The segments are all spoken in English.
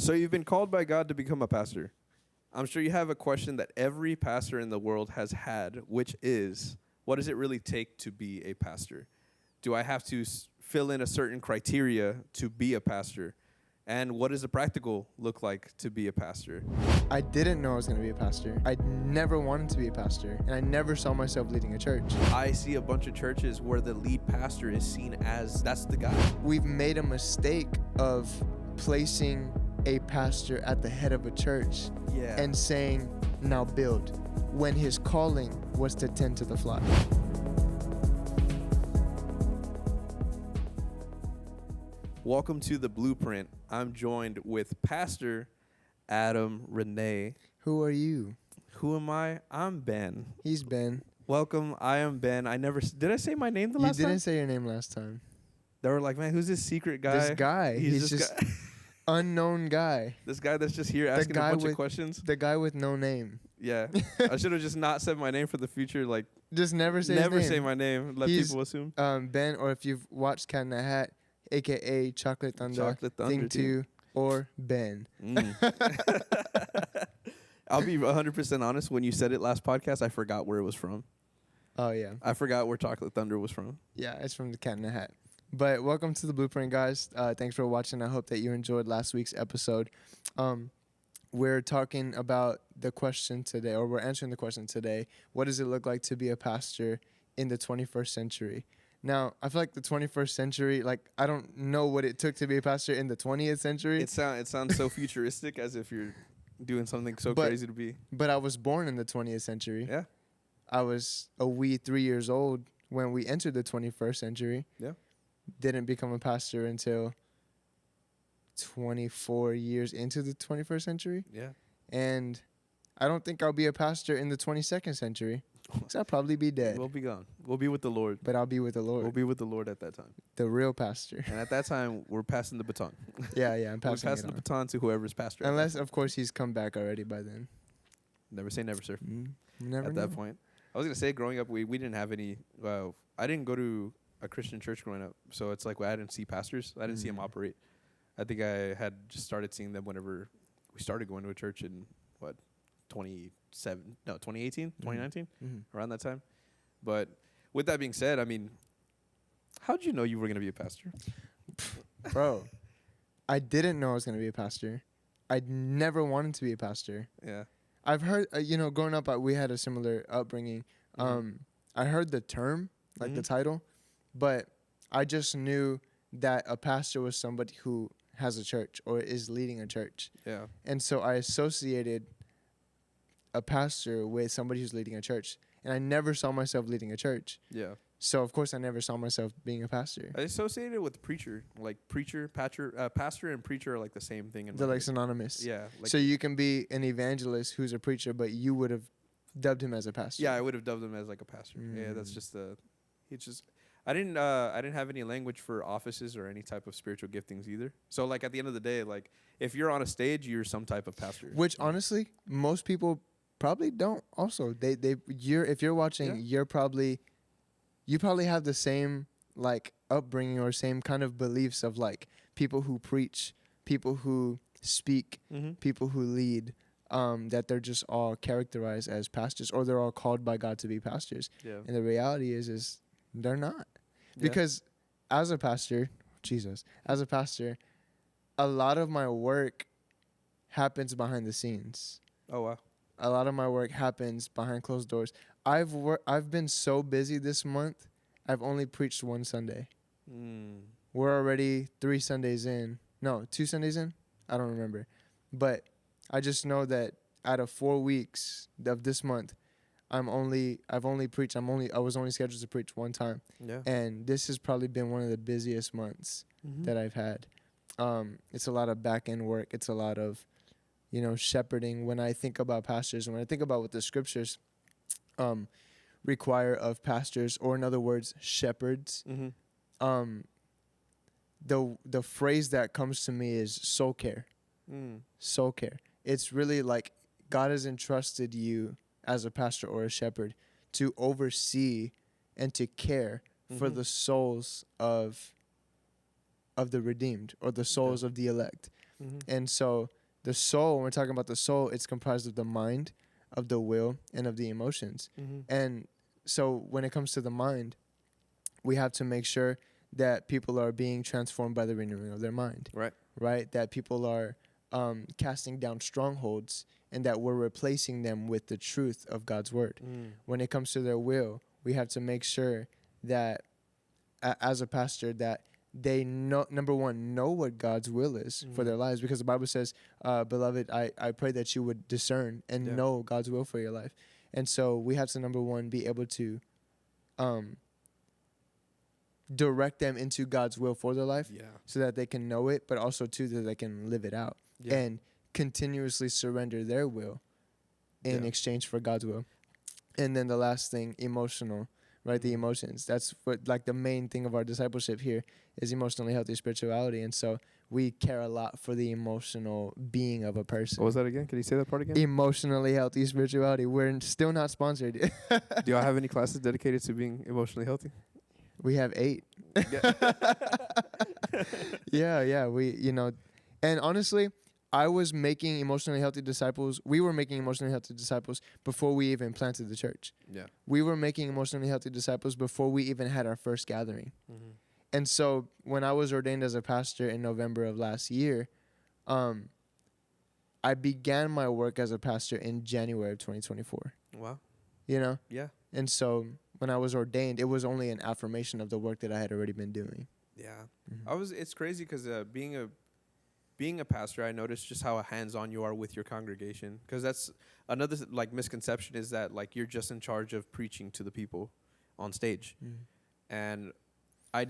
So you've been called by God to become a pastor. I'm sure you have a question that every pastor in the world has had, which is, what does it really take to be a pastor? Do I have to fill in a certain criteria to be a pastor? And what does the practical look like to be a pastor? I didn't know I was going to be a pastor. I never wanted to be a pastor, and I never saw myself leading a church. I see a bunch of churches where the lead pastor is seen as, that's the guy. We've made a mistake of placing a pastor at the head of a church and saying, now build, when his calling was to tend to the flock. Welcome to The Blueprint. I'm joined with Pastor Adam Renee. Who are you? Who am I? I'm Ben. He's Ben. Welcome. I am Ben. Did I say my name the last time? You didn't say your name last time. They were like, man, who's this secret guy? This guy. He's this just guy. unknown guy. This guy that's just here asking a bunch of questions. The guy with no name. Yeah. I should have just not said my name for the future. Like, just never say never his name. say my name. Let people assume. Ben, or if you've watched Cat in the Hat, a.k.a. Chocolate Thunder, Thing 2, or Ben. I'll be 100% honest. When you said it last podcast, I forgot where it was from. Oh, yeah. I forgot where Chocolate Thunder was from. Yeah, it's from the Cat in the Hat. But welcome to The Blueprint, guys. Thanks for watching. I hope that you enjoyed last week's episode. We're talking about the question today, or we're answering the question today. What does it look like to be a pastor in the 21st century? Now, I feel like the 21st century, like, I don't know what it took to be a pastor in the 20th century. It sounds so futuristic, as if you're doing something so crazy to be. But I was born in the 20th century. Yeah. I was a wee 3 years old when we entered the 21st century. Yeah. Didn't become a pastor until 24 years into the 21st century. Yeah. And I don't think I'll be a pastor in the 22nd century. So I'll probably be dead. We'll be gone. We'll be with the Lord. But I'll be with the Lord. We'll be with the Lord at that time. The real pastor. And at that time, we're passing the baton. Yeah, I'm passing the baton to whoever's pastor. Unless, of course, he's come back already by then. Never say never, sir. Never at know. That point. I was going to say, growing up, we didn't have any... I didn't go to a Christian church growing up. So it's like I didn't see pastors. I didn't see them operate. I think I had just started seeing them whenever we started going to a church in, 2018, 2019, around that time. But with that being said, I mean, how did you know you were going to be a pastor? Bro, I didn't know I was going to be a pastor. I I wanted to be a pastor. Yeah. I've heard, growing up, we had a similar upbringing. I heard the term, like the title, but I just knew that a pastor was somebody who has a church or is leading a church. Yeah. And so I associated a pastor with somebody who's leading a church. And I never saw myself leading a church. Yeah. So, of course, I never saw myself being a pastor. I associated it with preacher. Like pastor and preacher are like the same thing. They're like synonymous. Yeah. Like so you can be an evangelist who's a preacher, but you would have dubbed him as a pastor. Yeah, I would have dubbed him as like a pastor. Yeah, that's just I didn't have any language for offices or any type of spiritual giftings either. So like at the end of the day, like if you're on a stage, you're some type of pastor. Which honestly, most people probably don't. Also, if you're watching, you probably have the same like upbringing or same kind of beliefs of like people who preach, people who speak, people who lead. That they're just all characterized as pastors, or they're all called by God to be pastors. Yeah. And the reality is they're not. Because as a pastor, a lot of my work happens behind the scenes. Oh, wow. A lot of my work happens behind closed doors. I've been so busy this month, I've only preached one Sunday. We're already 3 Sundays in. No, 2 Sundays in? I don't remember. But I just know that out of 4 weeks of this month, I was only scheduled to preach one time. Yeah. And this has probably been one of the busiest months that I've had. It's a lot of back end work. It's a lot of, shepherding. When I think about pastors, when I think about what the scriptures require of pastors, or in other words, shepherds, the phrase that comes to me is soul care. Soul care. It's really like God has entrusted you as a pastor or a shepherd to oversee and to care for the souls of the redeemed, or the souls of the elect. Mm-hmm. And so the soul, when we're talking about the soul, it's comprised of the mind, of the will, and of the emotions. Mm-hmm. And so when it comes to the mind, we have to make sure that people are being transformed by the renewing of their mind. Right? That people are casting down strongholds and that we're replacing them with the truth of God's word. When it comes to their will, we have to make sure that as a pastor that they know, number one, know what God's will is for their lives, because the Bible says, beloved, I pray that you would discern and know God's will for your life. And so we have to, number one, be able to direct them into God's will for their life so that they can know it, but also too that they can live it out and continuously surrender their will in exchange for God's will. And then the last thing, emotional, right? The emotions. That's what, like, the main thing of our discipleship here is emotionally healthy spirituality. And so we care a lot for the emotional being of a person. What was that again? Can you say that part again? Emotionally healthy spirituality. We're still not sponsored. Do y'all have any classes dedicated to being emotionally healthy? We have 8. Yeah. We, and honestly, I was making emotionally healthy disciples. We were making emotionally healthy disciples before we even planted the church. Yeah. We were making emotionally healthy disciples before we even had our first gathering. And so when I was ordained as a pastor in November of last year, I began my work as a pastor in January of 2024. Wow. Yeah. And so when I was ordained, it was only an affirmation of the work that I had already been doing. Yeah. It's crazy because being a pastor, I noticed just how hands-on you are with your congregation. Because that's another misconception, is that you're just in charge of preaching to the people on stage. And I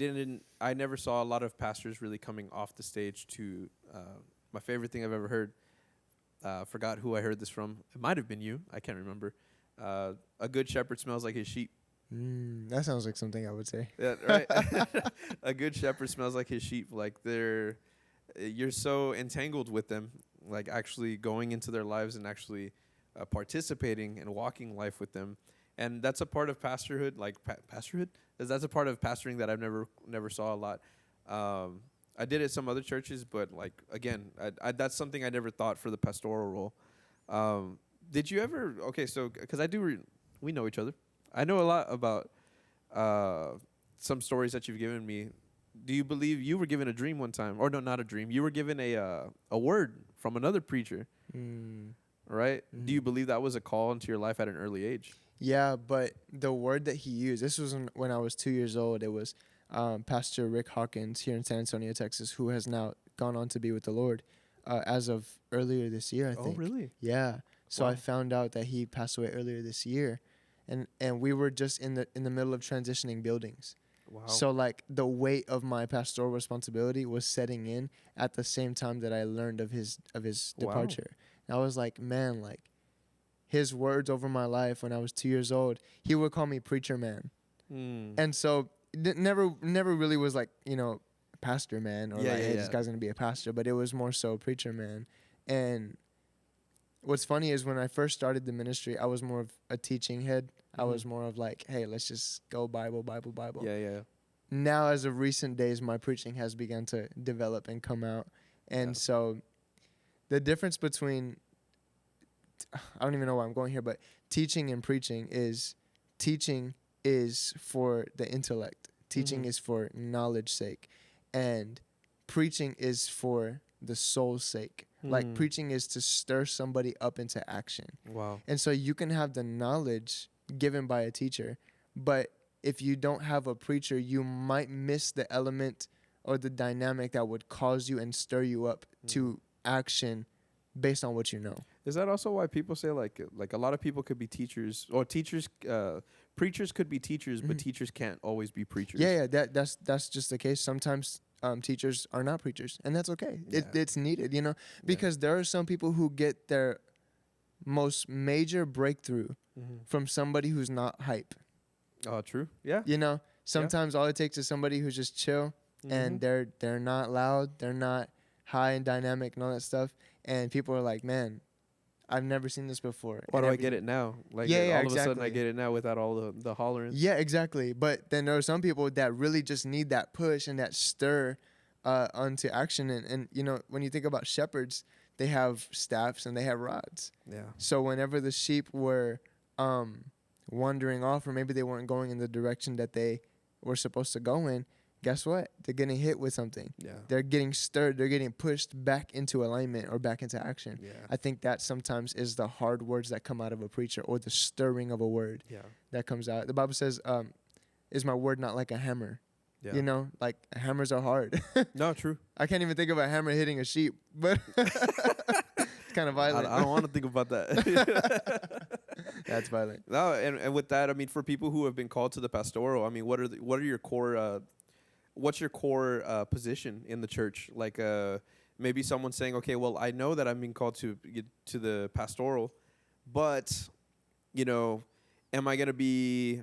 never saw a lot of pastors really coming off the stage to my favorite thing I've ever heard. Forgot who I heard this from. It might have been you. I can't remember. A good shepherd smells like his sheep. That sounds like something I would say. Yeah, right. A good shepherd smells like his sheep. You're so entangled with them, actually going into their lives and actually participating and walking life with them. And that's a part of pastorhood, pastorhood. That's a part of pastoring that I've never saw a lot. I did it at some other churches, but again, that's something I never thought for the pastoral role. Did you ever? Okay, so because we know each other. I know a lot about some stories that you've given me. Do you believe you were given a dream one time? Or no, not a dream. You were given a word from another preacher, right? Do you believe that was a call into your life at an early age? Yeah, but the word that he used, this was when I was 2 years old. It was Pastor Rick Hawkins here in San Antonio, Texas, who has now gone on to be with the Lord as of earlier this year, I think. Oh, really? Yeah. So Wow. I found out that he passed away earlier this year, and we were just in the middle of transitioning buildings. Wow. So the weight of my pastoral responsibility was setting in at the same time that I learned of his departure. And I was like, man, his words over my life when I was 2 years old, he would call me preacher man. And so it never really was pastor man or hey, this guy's gonna be a pastor, but it was more so preacher man. And what's funny is when I first started the ministry, I was more of a teaching head. I was more of hey, let's just go Bible. Yeah. Now, as of recent days, my preaching has begun to develop and come out. And so the difference between, I don't even know where I'm going here, but teaching and preaching is for the intellect. Teaching is for knowledge sake. And preaching is for the soul's sake. Preaching is to stir somebody up into action. Wow. And so you can have the knowledge given by a teacher, but if you don't have a preacher, you might miss the element or the dynamic that would cause you and stir you up to action based on what you know. Is that also why people say a lot of people could be teachers, or preachers could be teachers, but teachers can't always be preachers? Yeah, that's just the case. Sometimes teachers are not preachers, and that's okay. It's needed, because there are some people who get their most major breakthrough from somebody who's not hype. Oh, true. Yeah. Sometimes all it takes is somebody who's just chill and they're not loud, they're not high and dynamic and all that stuff, and people are like, man, I've never seen this before. Why do I get it now? All of a sudden I get it now without all the hollering. Yeah, exactly. But then there are some people that really just need that push and that stir onto action. And you know, when you think about shepherds, they have staffs and they have rods. Yeah. So whenever the sheep were wandering off, or maybe they weren't going in the direction that they were supposed to go in, guess what? They're getting hit with something. Yeah. They're getting stirred. They're getting pushed back into alignment or back into action. Yeah. I think that sometimes is the hard words that come out of a preacher, or the stirring of a word Yeah. that comes out. The Bible says, is my word not like a hammer? Yeah. You know, like hammers are hard. No, true. I can't even think of a hammer hitting a sheep, but it's kind of violent. I don't want to think about that. That's violent. No, and with that, I mean, for people who have been called to the pastoral, I mean, what are your core what's your core position in the church? Like maybe someone saying, okay, well, I know that I'm being called to the pastoral, but you know, am I gonna be,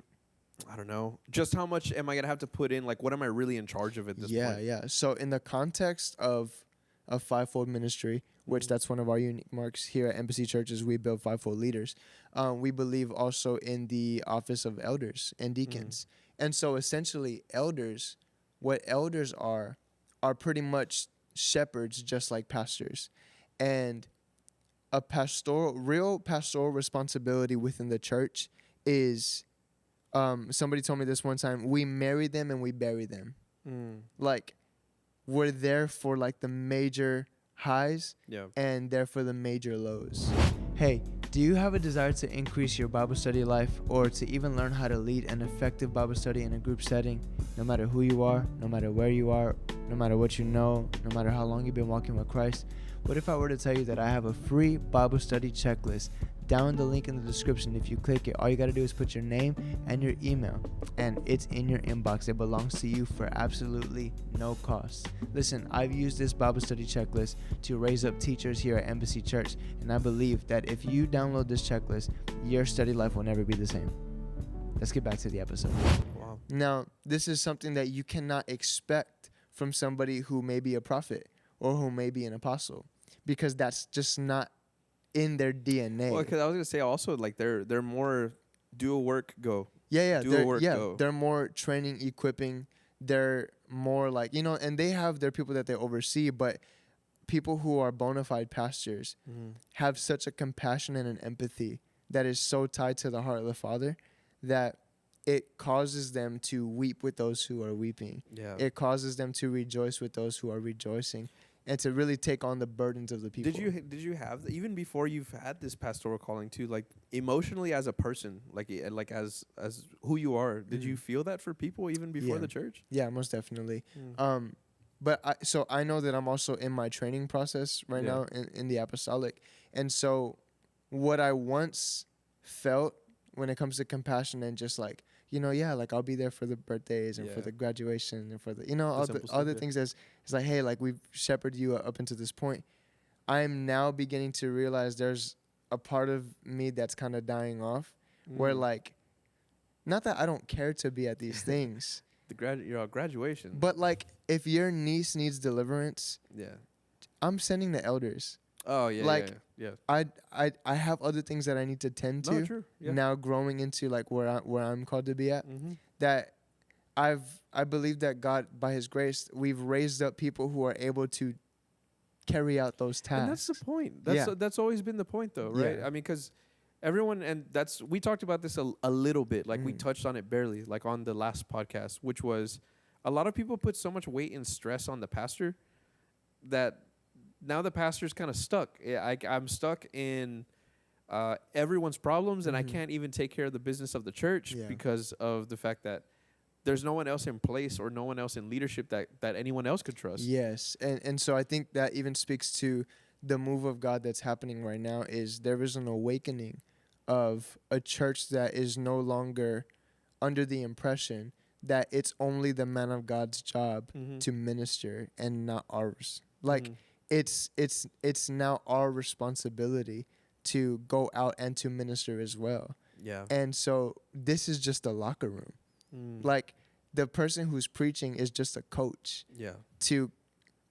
I don't know, just how much am I gonna have to put in? Like, what am I really in charge of at this point? Yeah. So in the context of a fivefold ministry, which that's one of our unique marks here at Embassy Churches, we build fivefold leaders. We believe also in the office of elders and deacons. And so essentially elders, what elders are pretty much shepherds, just like pastors. And a real pastoral responsibility within the church is, somebody told me this one time, we marry them and we bury them. Like, we're there for like the major highs Yeah. and there for the major lows. Hey, do you have a desire to increase your Bible study life, or to even learn how to lead an effective Bible study in a group setting? No matter who you are, no matter where you are, no matter what you know, no matter how long you've been walking with Christ, what if I were to tell you that I have a free Bible study checklist? Down the link in the description. If you click it, all you got to do is put your name and your email, and it's in your inbox. It belongs to you for absolutely no cost. Listen, I've used this Bible study checklist to raise up teachers here at Embassy Church, and I believe that if you download this checklist, your study life will never be the same. Let's get back to the episode. Wow. Now, this is something that you cannot expect from somebody who may be a prophet or who may be an apostle, because that's just not in their DNA. Well, because I was gonna say also, like, they're more do a work, go. Yeah, Do a work, go. they're more training, equipping. They're more like, you know, and they have their people that they oversee, but people who are bona fide pastors have such a compassion and an empathy that is so tied to the heart of the Father that it causes them to weep with those who are weeping. Yeah. It causes them to rejoice with those who are rejoicing, and to really take on the burdens of the people. Did you have even before you've had this pastoral calling too, like emotionally as a person, like as who you are? Did you feel that for people even before Yeah. the church? Yeah, most definitely. But I know that I'm also in my training process right now in the apostolic. And so what I once felt when it comes to compassion and just like, you know, yeah, like I'll be there for the birthdays and for Yeah. the graduation and for the, you know, all the simple other stuff, yeah. things as it's like, hey, like we've shepherded you up until this point. I'm now beginning to realize there's a part of me that's kind of dying off where like, not that I don't care to be at these things, Your graduation. but like if your niece needs deliverance, yeah. I'm sending the elders. Oh yeah. like, yeah. I have other things that I need to tend to No, true. Yeah. now, growing into like where I'm called to be at. That I believe that God, by His grace, we've raised up people who are able to carry out those tasks. And that's the point. Yeah. That's always been the point, though, right? Yeah. I mean, because everyone, and we talked about this a little bit, like we touched on it barely, like on the last podcast, which was a lot of people put so much weight and stress on the pastor that now the pastor's kind of stuck. I'm stuck in everyone's problems, and I can't even take care of the business of the church because of the fact that there's no one else in place or no one else in leadership that anyone else could trust. Yes, and so I think that even speaks to the move of God that's happening right now. Is there is an awakening of a church that is no longer under the impression that it's only the man of God's job to minister and not ours. Like it's now our responsibility to go out and to minister as well. Yeah. And so this is just a locker room. Like the person who's preaching is just a coach Yeah. to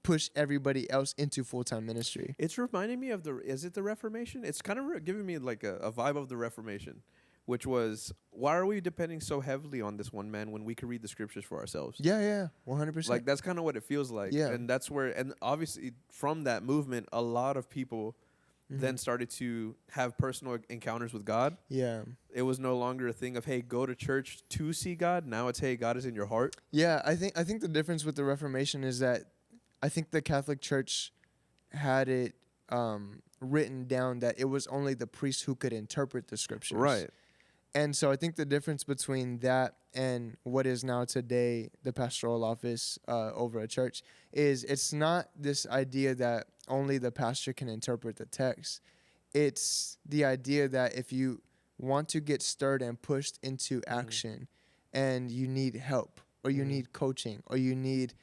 push everybody else into full-time ministry. It's reminding me of is it the Reformation? It's kind of giving me like a vibe of the Reformation, which was, why are we depending so heavily on this one man when we could read the scriptures for ourselves? Yeah, 100%. Like, that's kind of what it feels like. Yeah. And that's where, and obviously from that movement, a lot of people Mm-hmm. then started to have personal encounters with God. Yeah. It was no longer a thing of, hey, go to church to see God. Now it's, hey, God is in your heart. Yeah, I think the difference with the Reformation is that I think the Catholic Church had it written down that it was only the priest who could interpret the scriptures. Right. And so I think the difference between that and what is now today the pastoral office over a church is it's not this idea that only the pastor can interpret the text. It's the idea that if you want to get stirred and pushed into action and you need help or you need coaching or you need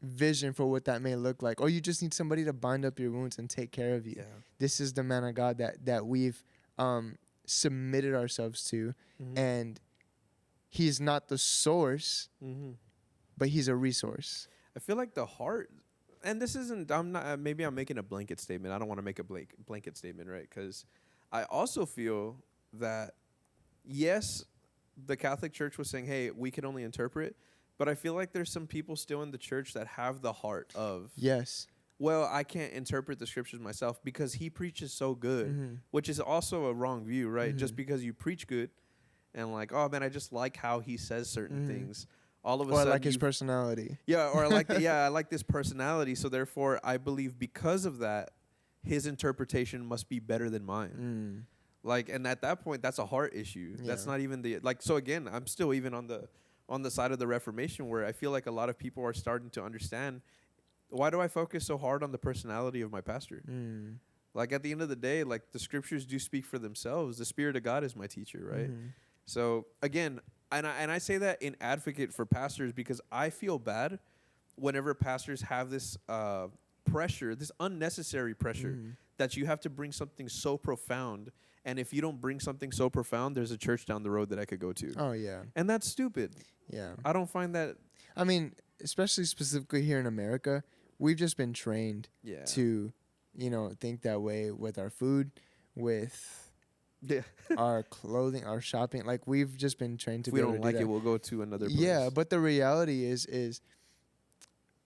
vision for what that may look like or you just need somebody to bind up your wounds and take care of you. Yeah. This is the man of God that we've submitted ourselves to, and he's not the source, but he's a resource. I feel like the heart, and this isn't, I'm not, maybe I'm making a blanket statement. I don't want to make a blanket statement, right? Because I also feel that, yes, the Catholic Church was saying, hey, we can only interpret, but I feel like there's some people still in the church that have the heart of, Yes. well, I can't interpret the scriptures myself because he preaches so good, which is also a wrong view, right? Just because you preach good and like, oh man, I just like how he says certain things. All of a Or I sudden, like his personality. yeah, or I like, I like this personality. So therefore, I believe because of that, his interpretation must be better than mine. Like, and at that point, that's a heart issue. That's Yeah. not even the like. So again, I'm still even on the side of the Reformation where I feel like a lot of people are starting to understand. Why do I focus so hard on the personality of my pastor? Like at the end of the day, like the scriptures do speak for themselves. The Spirit of God is my teacher, right? So again, and I say that in advocate for pastors because I feel bad whenever pastors have this pressure, this unnecessary pressure that you have to bring something so profound. And if you don't bring something so profound, there's a church down the road that I could go to. Oh, yeah. And that's stupid. Yeah. I don't find that. I mean, especially specifically here in America, we've just been trained Yeah. to, think that way with our food, with Yeah. our clothing, our shopping. Like, we've just been trained to If we be able don't to like do it, that. we'll go to another place. Yeah, but the reality is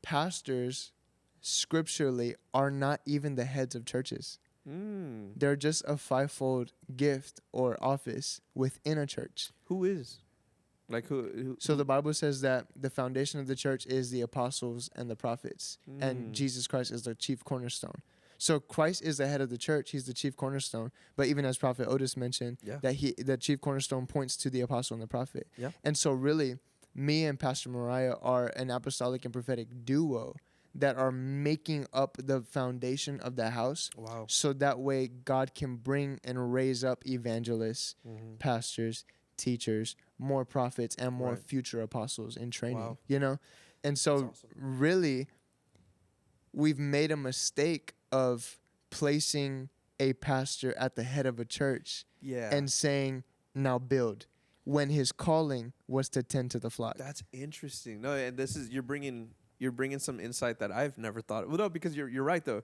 pastors scripturally are not even the heads of churches. They're just a fivefold gift or office within a church. Who is? Like who So the Bible says that the foundation of the church is the apostles and the prophets, and Jesus Christ is the chief cornerstone. So Christ is the head of the church; he's the chief cornerstone. But even as Prophet Otis mentioned, Yeah. that the chief cornerstone points to the apostle and the prophet. Yeah. And so really, me and Pastor Mariah are an apostolic and prophetic duo that are making up the foundation of the house. Wow. So that way God can bring and raise up evangelists, pastors, teachers, more prophets, and more Right. future apostles in training, Wow. And so That's awesome. really we've made a mistake of placing a pastor at the head of a church Yeah. and saying, now build, when his calling was to tend to the flock. That's interesting. No, and this is you're bringing some insight that I've never thought of. Well, no, because you're right though.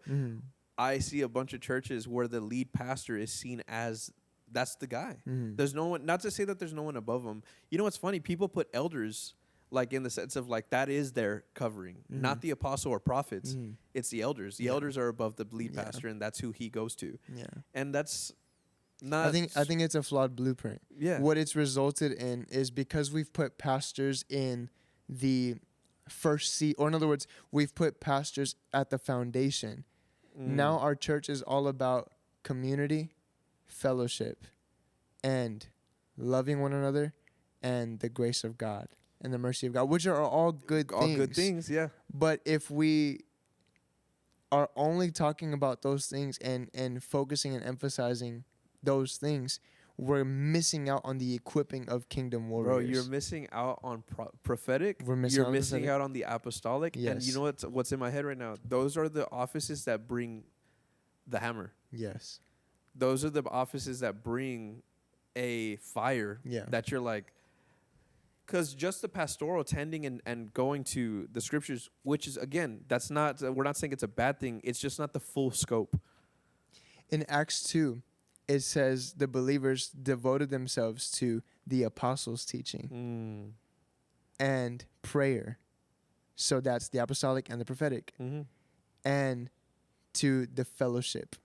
I see a bunch of churches where the lead pastor is seen as that's the guy. There's no one. Not to say that there's no one above him. You know what's funny? People put elders like in the sense of like that is their covering, not the apostle or prophets. It's the elders. The elders are above the lead pastor, and that's who he goes to. Yeah. And that's not. I think it's a flawed blueprint. Yeah. What it's resulted in is because we've put pastors in the first seat, or in other words, we've put pastors at the foundation. Now our church is all about community, fellowship, and loving one another, and the grace of God and the mercy of God, which are all good all things. good things. Yeah. But if we are only talking about those things and focusing and emphasizing those things, we're missing out on the equipping of kingdom warriors. Bro, you're missing out on prophetic. We're missing You're out on missing prophetic. out on the apostolic. And you Yes. know what's in my head right now? Those are the offices that bring the hammer. Yes. Those are the offices that bring a fire Yeah. that you're like, because just the pastoral tending and going to the scriptures, which is, again, that's not, we're not saying it's a bad thing. It's just not the full scope. In Acts 2, it says the believers devoted themselves to the apostles' teaching and prayer. So that's the apostolic and the prophetic. And to the fellowship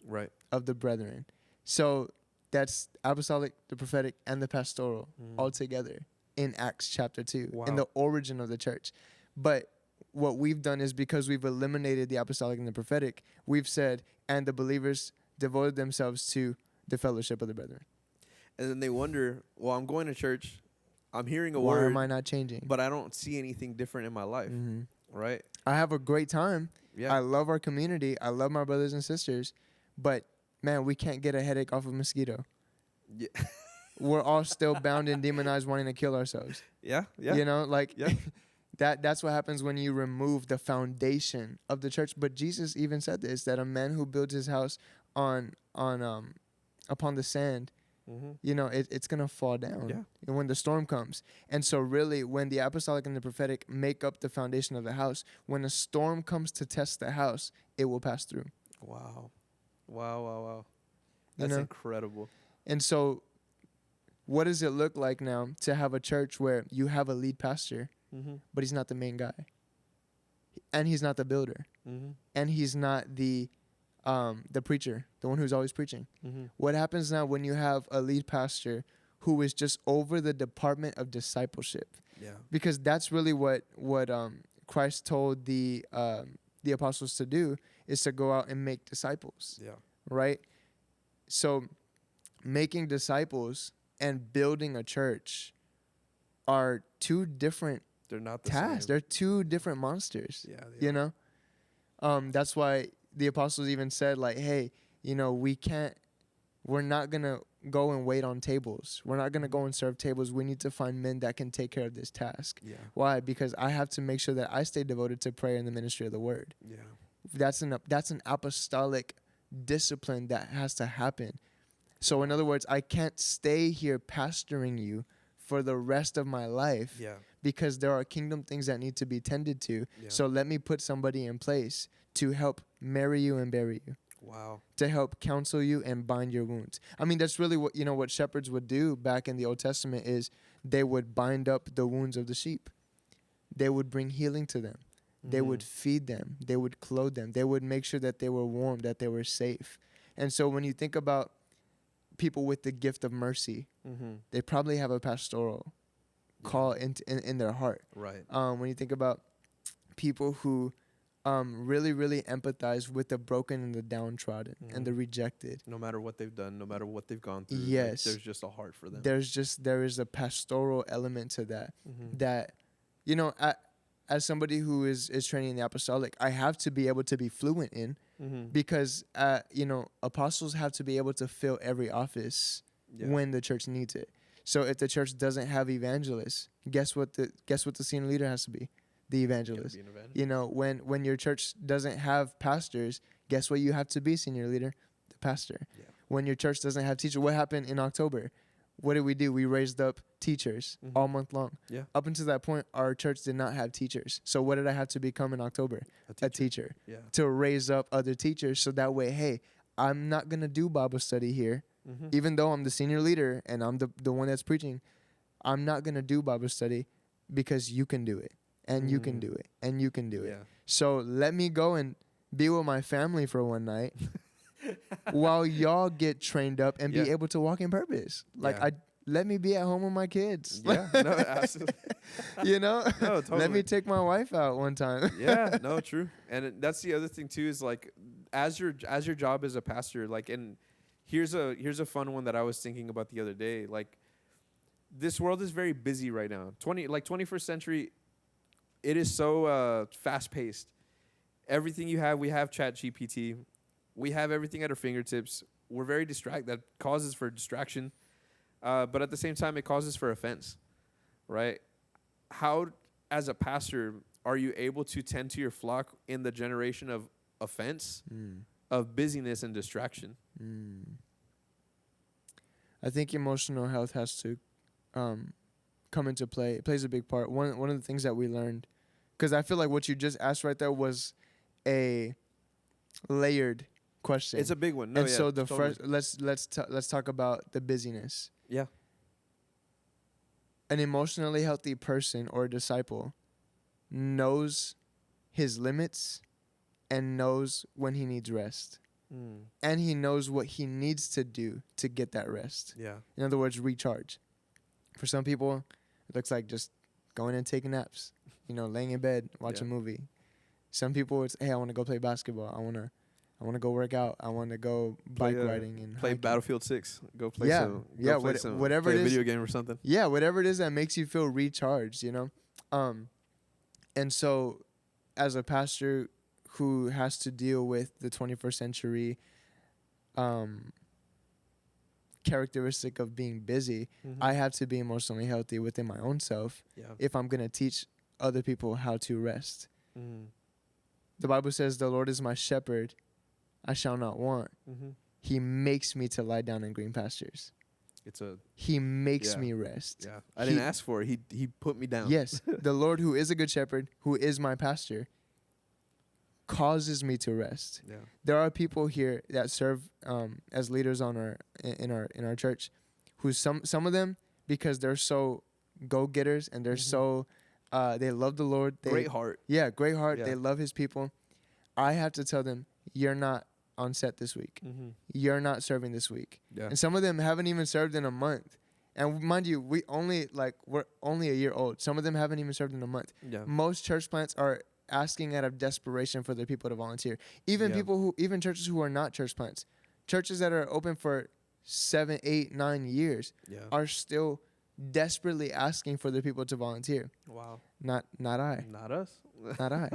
Right. of the brethren. So that's apostolic, the prophetic, and the pastoral all together in Acts chapter 2, Wow. in the origin of the church. But what we've done is, because we've eliminated the apostolic and the prophetic, we've said, and the believers devoted themselves to the fellowship of the brethren. And then they wonder, well, I'm going to church, I'm hearing a Why word, am I not changing? but I don't see anything different in my life, right? I have a great time. Yeah. I love our community. I love my brothers and sisters. But, man, we can't get a headache off of mosquito. Yeah. We're all still bound and demonized, wanting to kill ourselves. Yeah. Yeah. You know, like Yeah. that's what happens when you remove the foundation of the church. But Jesus even said this, that a man who builds his house on upon the sand, you know, it's gonna fall down. Yeah. And when the storm comes. And so really, when the apostolic and the prophetic make up the foundation of the house, when a storm comes to test the house, it will pass through. Wow. Wow. Wow. Wow. You That's know? incredible. And so what does it look like now to have a church where you have a lead pastor, but he's not the main guy, and he's not the builder, and he's not the preacher, the one who's always preaching? What happens now when you have a lead pastor who is just over the department of discipleship? Yeah. Because that's really what Christ told the apostles to do, is to go out and make disciples. Yeah. Right? So making disciples and building a church are two different They're not the tasks. same. They're two different monsters. Yeah. They You are. know? That's why the apostles even said, like, hey, you know, we're not going to go and wait on tables. We're not going to go and serve tables. We need to find men that can take care of this task. Yeah. Why? Because I have to make sure that I stay devoted to prayer and the ministry of the word. Yeah. That's an apostolic discipline that has to happen. So in other words, I can't stay here pastoring you for the rest of my life, Yeah. because there are kingdom things that need to be tended to. Yeah. So let me put somebody in place to help marry you and bury you, Wow. to help counsel you and bind your wounds. I mean, that's really what, you know, what shepherds would do back in the Old Testament, is they would bind up the wounds of the sheep. They would bring healing to them. They would feed them. They would clothe them. They would make sure that they were warm, that they were safe. And so when you think about people with the gift of mercy, they probably have a pastoral call in their heart. Right. When you think about people who really, really empathize with the broken and the downtrodden and the rejected, No matter what they've done, no matter what they've gone through, like, Yes. there's just a heart for them. there is a pastoral element to that. That, you know, as somebody who is training in the apostolic, I have to be able to be fluent in, because you know, apostles have to be able to fill every office Yeah. when the church needs it. So if the church doesn't have evangelists, guess what the senior leader has to be? The You gotta evangelist. be an evangelist. You know, when your church doesn't have pastors, guess what you have to be, senior leader? The pastor. Yeah. When your church doesn't have teachers, what happened in October? What did we do? We raised up teachers all month long. Yeah. Up until that point, our church did not have teachers. So what did I have to become in October? A teacher. Yeah. To raise up other teachers, so that way, hey, I'm not going to do Bible study here, even though I'm the senior leader and I'm the one that's preaching. I'm not going to do Bible study because you can do it, and you can do it, and you can do it. Yeah. So let me go and be with my family for one night while y'all get trained up and Yeah. be able to walk in purpose. Like, Yeah. let me be at home with my kids. Yeah. No, absolutely. You know? No, Let totally. me take my wife out one time. Yeah, no, true. And that's the other thing too, is like, as your job as a pastor, like, and here's a fun one that I was thinking about the other day. Like, this world is very busy right now. 21st century, it is so fast paced. Everything we have ChatGPT. We have everything at our fingertips. We're very distracted. That causes for distraction. But at the same time, it causes for offense, right? How, as a pastor, are you able to tend to your flock in the generation of offense, of busyness and distraction? I think emotional health has to come into play. It plays a big part. One of the things that we learned, because I feel like what you just asked right there was a layered question. It's a big one. No, and yeah, so the totally. first, let's talk about the busyness. Yeah. An emotionally healthy person or disciple knows his limits and knows when he needs rest. Mm. And he knows what he needs to do to get that rest. Yeah. In other words, recharge. For some people, it looks like just going and taking naps, laying in bed, watch a Yeah. movie. Some people, it's, hey, I want to go play basketball. I want to go work out. I want to go bike riding and play hiking. Battlefield 6. Go play Yeah, some. yeah, Go play whatever play it a is. video game or something. Yeah, whatever it is that makes you feel recharged, And so, as a pastor who has to deal with the 21st century characteristic of being busy, Mm-hmm. I have to be emotionally healthy within my own self Yeah. if I'm going to teach other people how to rest. Mm-hmm. The Bible says, the Lord is my shepherd, I shall not want. Mm-hmm. He makes me to lie down in green pastures. It's a He makes Yeah. me rest. yeah. I didn't ask for it. He put me down. Yes, the Lord who is a good shepherd, who is my pastor, causes me to rest. Yeah. There are people here that serve as leaders on in our church, who some of them, because they're so go-getters and they're Mhm. so they love the Lord. Great heart. Yeah, great heart. Yeah. They love His people. I have to tell them, you're not on set this week. Mm-hmm. You're not serving this week. Yeah. And some of them haven't even served in a month. And mind you, we're only a year old. Some of them haven't even served in a month. Yeah. Most church plants are asking out of desperation for their people to volunteer. Even Yeah. even churches who are not church plants, churches that are open for 7, 8, 9 years Yeah. are still desperately asking for their people to volunteer. Wow. Not I. Not us. Not I.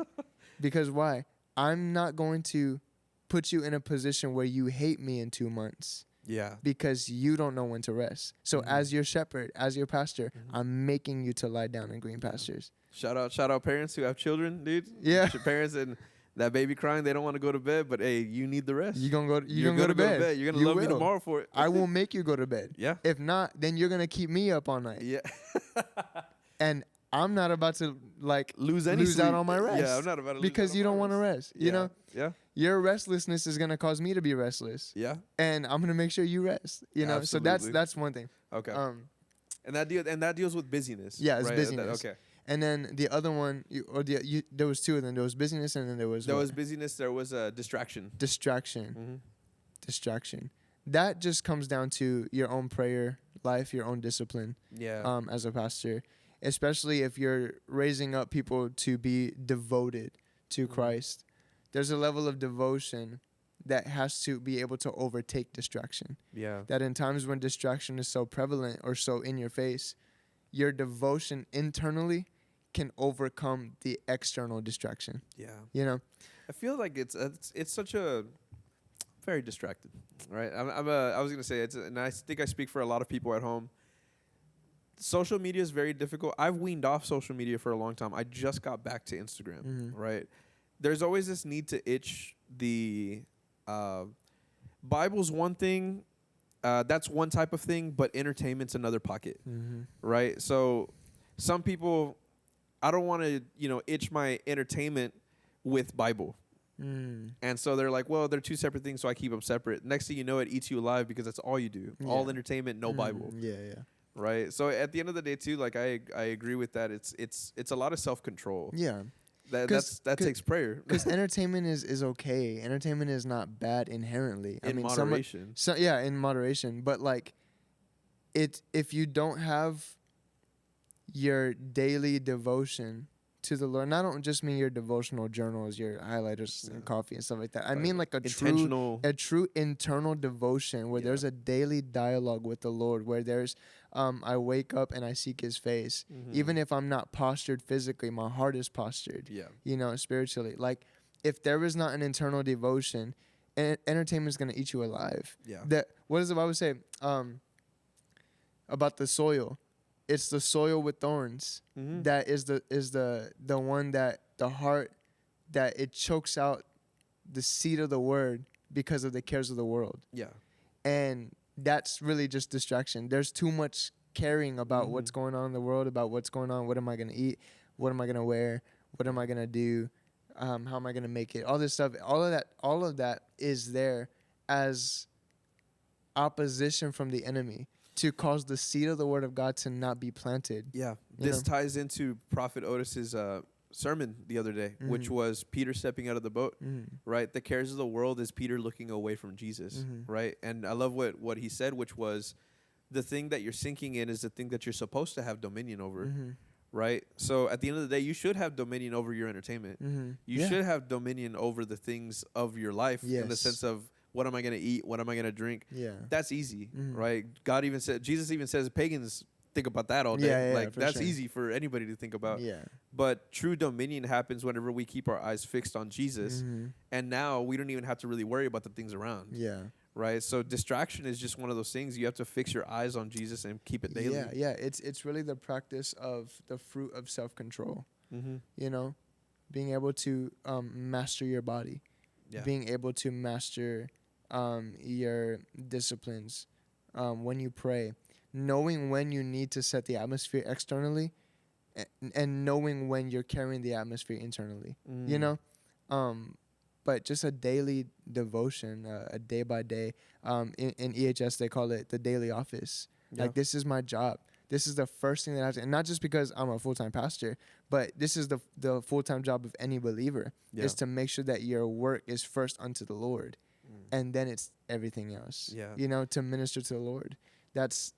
Because why? I'm not going to put you in a position where you hate me in 2 months Yeah. because you don't know when to rest. So Mhm. as your shepherd, as your pastor, Mhm. I'm making you to lie down in green pastures. Shout out parents who have children, dude. Yeah. Your parents and that baby crying, they don't want to go to bed, but hey, you need the rest. You're going to You're go to bed. You're gonna You love me will. tomorrow for it. I will make you go to bed. Yeah. If not, then you're going to keep me up all night. Yeah. And I'm not about to lose lose sleep. out on my rest. Yeah, I'm not about to because lose out you on don't my want to rest. Yeah. You know, Yeah. your restlessness is going to cause me to be restless. Yeah. And I'm going to make sure you rest. So Absolutely. that's one thing. Okay. And that deals with busyness. Yeah, it's right? busyness. Okay. And then the other one, there was two of them. There was busyness, and then there was There what? was busyness. There was a distraction. Distraction. Mm-hmm. Distraction. That just comes down to your own prayer life, your own discipline. Yeah. As a pastor, especially if you're raising up people to be devoted to Mhm. Christ. There's a level of devotion that has to be able to overtake distraction. Yeah. That in times when distraction is so prevalent or so in your face, your devotion internally can overcome the external distraction. Yeah. I feel like it's such a very distracted, right? I was gonna say and I think I speak for a lot of people at home. Social media is very difficult. I've weaned off social media for a long time. I just got back to Instagram, Mhm. right? There's always this need to itch the Bible's one thing, that's one type of thing, but entertainment's another pocket, Mm-hmm. right? So some people, I don't want to, itch my entertainment with Bible. Mm. And so they're like, well, they're two separate things, so I keep them separate. Next thing you know, it eats you alive because that's all you do. All Yeah. entertainment, no Bible, Yeah. right? So at the end of the day, too, like I agree with that. It's a lot of self-control. Yeah. That 'Cause- takes prayer. Because entertainment is okay. Entertainment is not bad inherently. In moderation. In moderation. But if you don't have your daily devotion to the Lord, and I don't just mean your devotional journals, your highlighters and coffee and stuff like that. I Right. mean like Intentional. a true internal devotion where Yeah. there's a daily dialogue with the Lord, where there's I wake up and I seek His face. Mhm. Even if I'm not postured physically, my heart is postured. Yeah. Spiritually. Like, if there is not an internal devotion, entertainment is going to eat you alive. Yeah. What does the Bible say about the soil? It's the soil with thorns Mhm. that is the one that the heart, that it chokes out the seed of the word because of the cares of the world. Yeah. And that's really just distraction. There's too much caring about Mhm. what's going on in the world, about what's going on. What am I going to eat? What am I going to wear? What am I going to do? how am I gonna make it? All this stuff, all of that is there as opposition from the enemy to cause the seed of the word of God to not be planted. Yeah. You This know? ties into Prophet Otis's sermon the other day, which Mhm. was Peter stepping out of the boat, Mhm. right? The cares of the world is Peter looking away from Jesus, Mhm. right? And I love what he said, which was the thing that you're sinking in is the thing that you're supposed to have dominion over, Mhm. right? So at the end of the day, you should have dominion over your entertainment. Mhm. You Yeah. should have dominion over the things of your life in the Yes. sense of what am I going to eat? What am I going to drink? Yeah. That's easy, Mhm. right? God even said, Jesus even says pagans think about that all day. Yeah, yeah, like for that's sure. easy for anybody to think about. Yeah. But true dominion happens whenever we keep our eyes fixed on Jesus. Mhm. And now we don't even have to really worry about the things around, Yeah. right? So distraction is just one of those things. You have to fix your eyes on Jesus and keep it daily. Yeah, yeah. It's really the practice of the fruit of self-control. Mm-hmm. You know, being able to master your body, Yeah. being able to master your disciplines when you pray, knowing when you need to set the atmosphere externally, and knowing when you're carrying the atmosphere internally. You Mm. know, but just a daily devotion, a day by day. In EHS they call it the daily office. Yeah. Like, this is my job. This is the first thing that I have to, and not just because I'm a full-time pastor, but this is the full-time job of any believer, Yeah. is to make sure that your work is first unto the Lord, and then it's everything else. Yeah. You know, to minister to the Lord. That's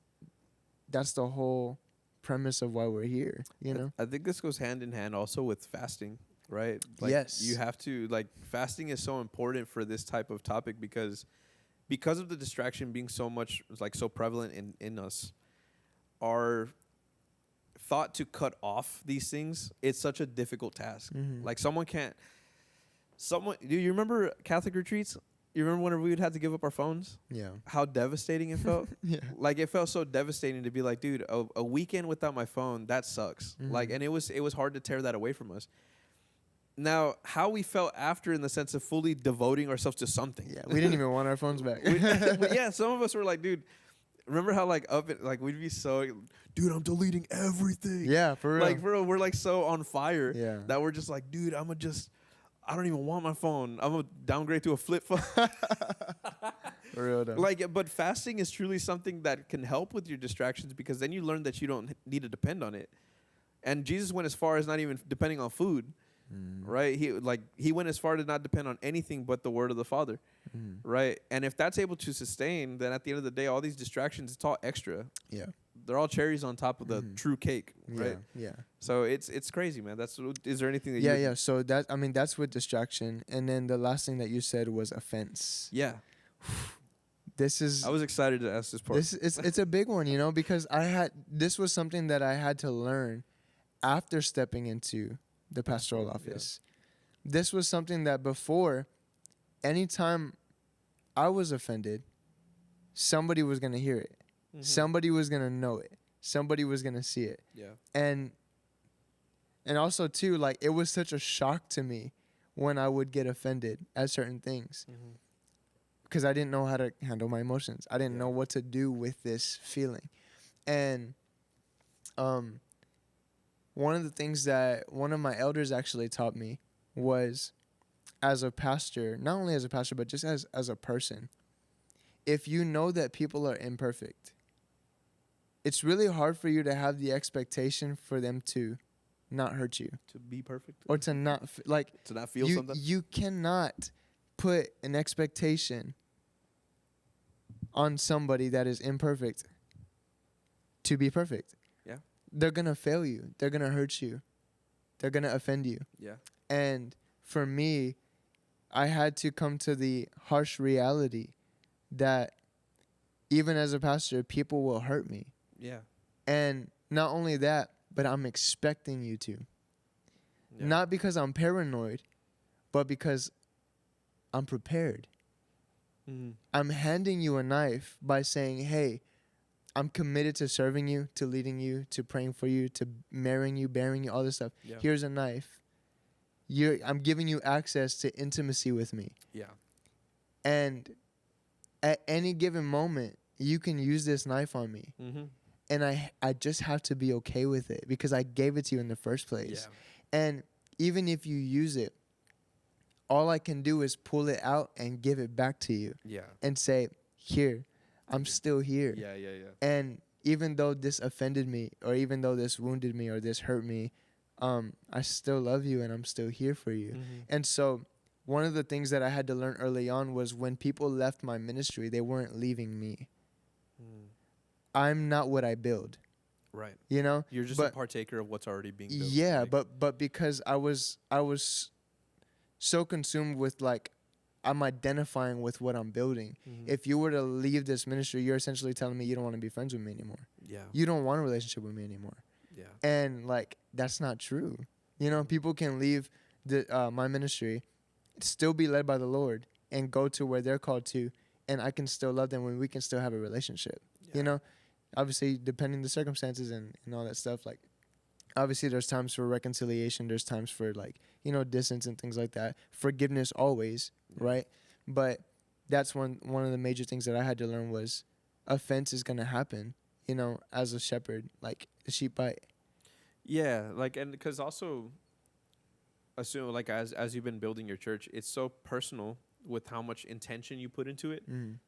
the whole premise of why we're here, you know? I think this goes hand in hand also with fasting, right? Yes. You have to, fasting is so important for this type of topic because of the distraction being so much, so prevalent in us, our thought to cut off these things, it's such a difficult task. Mhm. Like do you remember Catholic retreats? You remember whenever we would have to give up our phones? Yeah. How devastating it felt? Yeah. Like, it felt so devastating to be like, dude, a weekend without my phone, that sucks. Mhm. And it was hard to tear that away from us. Now, how we felt after, in the sense of fully devoting ourselves to something. Yeah. We didn't even want our phones back. But yeah, some of us were like, dude, remember how we'd be so, dude, I'm deleting everything. Yeah, for real. Like, for real, we're so on fire Yeah. that we're just like, dude, I don't even want my phone. I'm gonna downgrade to a flip phone. For real though. But fasting is truly something that can help with your distractions, because then you learn that you don't need to depend on it. And Jesus went as far as not even depending on food, right? He went as far to not depend on anything but the word of the Father, right? And if that's able to sustain, then at the end of the day, all these distractions, it's all extra. Yeah. They're all cherries on top of the true cake, right? Yeah. So it's crazy, man. Is there anything that Yeah, you? yeah. So that's with distraction. And then the last thing that you said was offense. Yeah. This is I was excited to ask this part. it's a big one, you know, because this was something that I had to learn after stepping into the pastoral office. This was something that before, anytime I was offended, somebody was gonna hear it. Somebody was gonna know it. Somebody was gonna see it. Yeah. And also too, like, it was such a shock to me when I would get offended at certain things, because I didn't know how to handle my emotions. I didn't know what to do with this feeling. And one of the things that one of my elders actually taught me was, as a pastor, not only as a pastor, but just as a person, if you know that people are imperfect, it's really hard for you to have the expectation for them to not hurt you To be perfect. or to not To not feel you, something. You cannot put an expectation on somebody that is imperfect to be perfect. Yeah. They're going to fail you. They're going to hurt you. They're going to offend you. Yeah. And for me, I had to come to the harsh reality that even as a pastor, people will hurt me. Yeah. And not only that, but I'm expecting you to. Yeah. Not because I'm paranoid, but because I'm prepared. Mhm. I'm handing you a knife by saying, hey, I'm committed to serving you, to leading you, to praying for you, to marrying you, bearing you, all this stuff. Yeah. Here's a knife. I'm giving you access to intimacy with me. Yeah. And at any given moment, you can use this knife on me. Mm-hmm. And I just have to be okay with it because I gave it to you in the first place. Yeah. And even if you use it all I can do is pull it out and give it back to you Yeah. and say, here, I'm still here. Yeah. Yeah. Yeah. And even though this offended me, or even though this wounded me, or this hurt me, I still love you and I'm still here for you. Mm-hmm. And so one of the things that I had to learn early on was when people left my ministry, they weren't leaving me. I'm not what I build, Right. you know? You're just a partaker of what's already being built. Yeah, like- but because I was so consumed with, like, I'm identifying with what I'm building. Mhm. If you were to leave this ministry, you're essentially telling me you don't want to be friends with me anymore. Yeah. You don't want a relationship with me anymore. Yeah. And, like, that's not true. You know, people can leave my ministry, still be led by the Lord, and go to where they're called to, and I can still love them when we can still have a relationship. Yeah. You know, obviously, depending the circumstances and all that stuff, like, obviously there's times for reconciliation, there's times for, like, you know, distance and things like that. Forgiveness always, Yeah. right? But that's one of the major things that I had to learn was offense is gonna happen, you know, as a shepherd, like the sheep bite. Yeah, like, and because also, assume, like, as you've been building your church, it's so personal with how much intention you put into it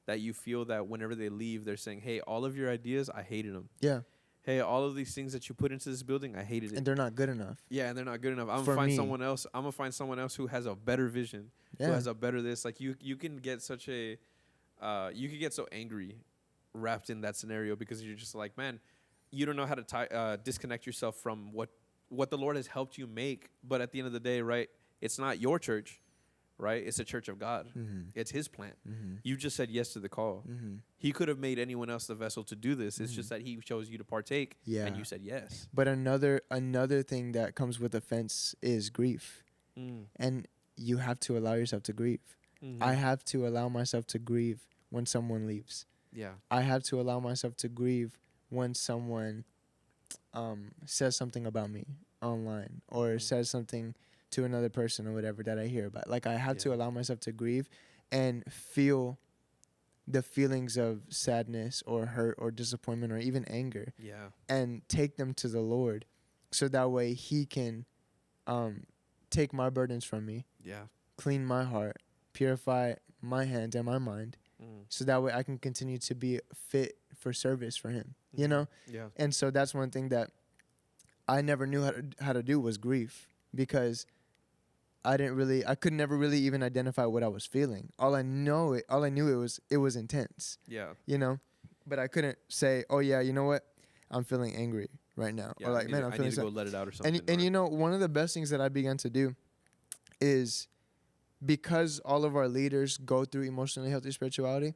that you feel that whenever they leave, they're saying, "Hey, all of your ideas, I hated them. Yeah, Hey, all of these things that you put into this building, I hated it." and they're not good enough. Yeah, and they're not good enough. I'm For gonna find me. someone else. I'm gonna find someone else who has a better vision, who Yeah, has a better this. Like, you can get such a, you can get so angry, wrapped in that scenario, because you're just like, man, you don't know how to disconnect yourself from what the Lord has helped you make. But at the end of the day, right, it's not your church, right? It's a church of God. It's His plan. You just said yes to the call. He could have made anyone else the vessel to do this. It's just that He chose you to partake, Yeah. and you said yes. But another thing that comes with offense is grief, and you have to allow yourself to grieve. Mm-hmm. I have to allow myself to grieve when someone leaves. Yeah. I have to allow myself to grieve when someone says something about me online, or says something to another person or whatever that I hear about. Like, I have to Yeah. allow myself to grieve and feel the feelings of sadness or hurt or disappointment or even anger, Yeah. and take them to the Lord, so that way He can take my burdens from me, Yeah. clean my heart, purify my hands and my mind, so that way I can continue to be fit for service for Him, you know? Yeah. And so that's one thing that I never knew how to do was grief, because I could never really even identify what I was feeling. All I knew it was intense, Yeah. you know? But I couldn't say, "Oh yeah, you know what? I'm feeling angry right now." Yeah. Or like, "Man, I'm I feeling need to sad." go let it out or something. And you know, one of the best things that I began to do is, because all of our leaders go through emotionally healthy spirituality,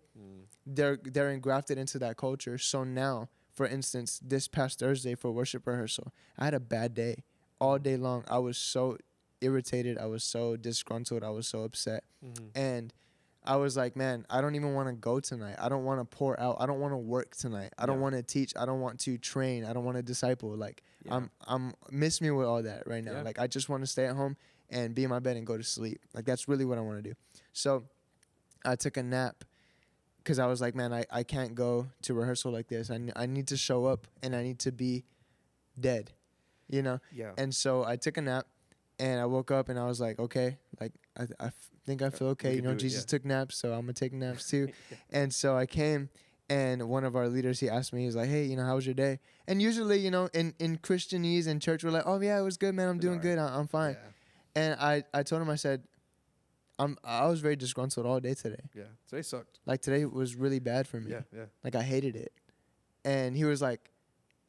they're engrafted into that culture. So now, for instance, this past Thursday for worship rehearsal, I had a bad day. All day long, I was so irritated. I was so disgruntled. I was so upset. And I was like, man, I don't even want to go tonight. I don't want to pour out. I don't want to work tonight. I don't Yeah. want to teach. I don't want to train. I don't want to disciple. Like, Yeah. I'm miss me with all that right now. Yeah. Like, I just want to stay at home and be in my bed and go to sleep. Like, that's really what I want to do. So I took a nap, because I was like, man, I can't go to rehearsal like this. I need to show up and I need to be dead, you know? Yeah. And so I took a nap, and I woke up and I was like, okay, like, I think I feel okay. we You can know, do it, Jesus yeah. took naps, so I'm going to take naps too. And so I came, and one of our leaders, he asked me, he was like, hey, you know, how was your day? And usually, you know, in Christianese and church, we're like, oh yeah, it was good, man. I'm doing good. I'm fine. Yeah. And I told him, I said, I was very disgruntled all day today. Yeah. Today sucked. Like, today was really bad for me. Yeah. Yeah. Like, I hated it. And he was like,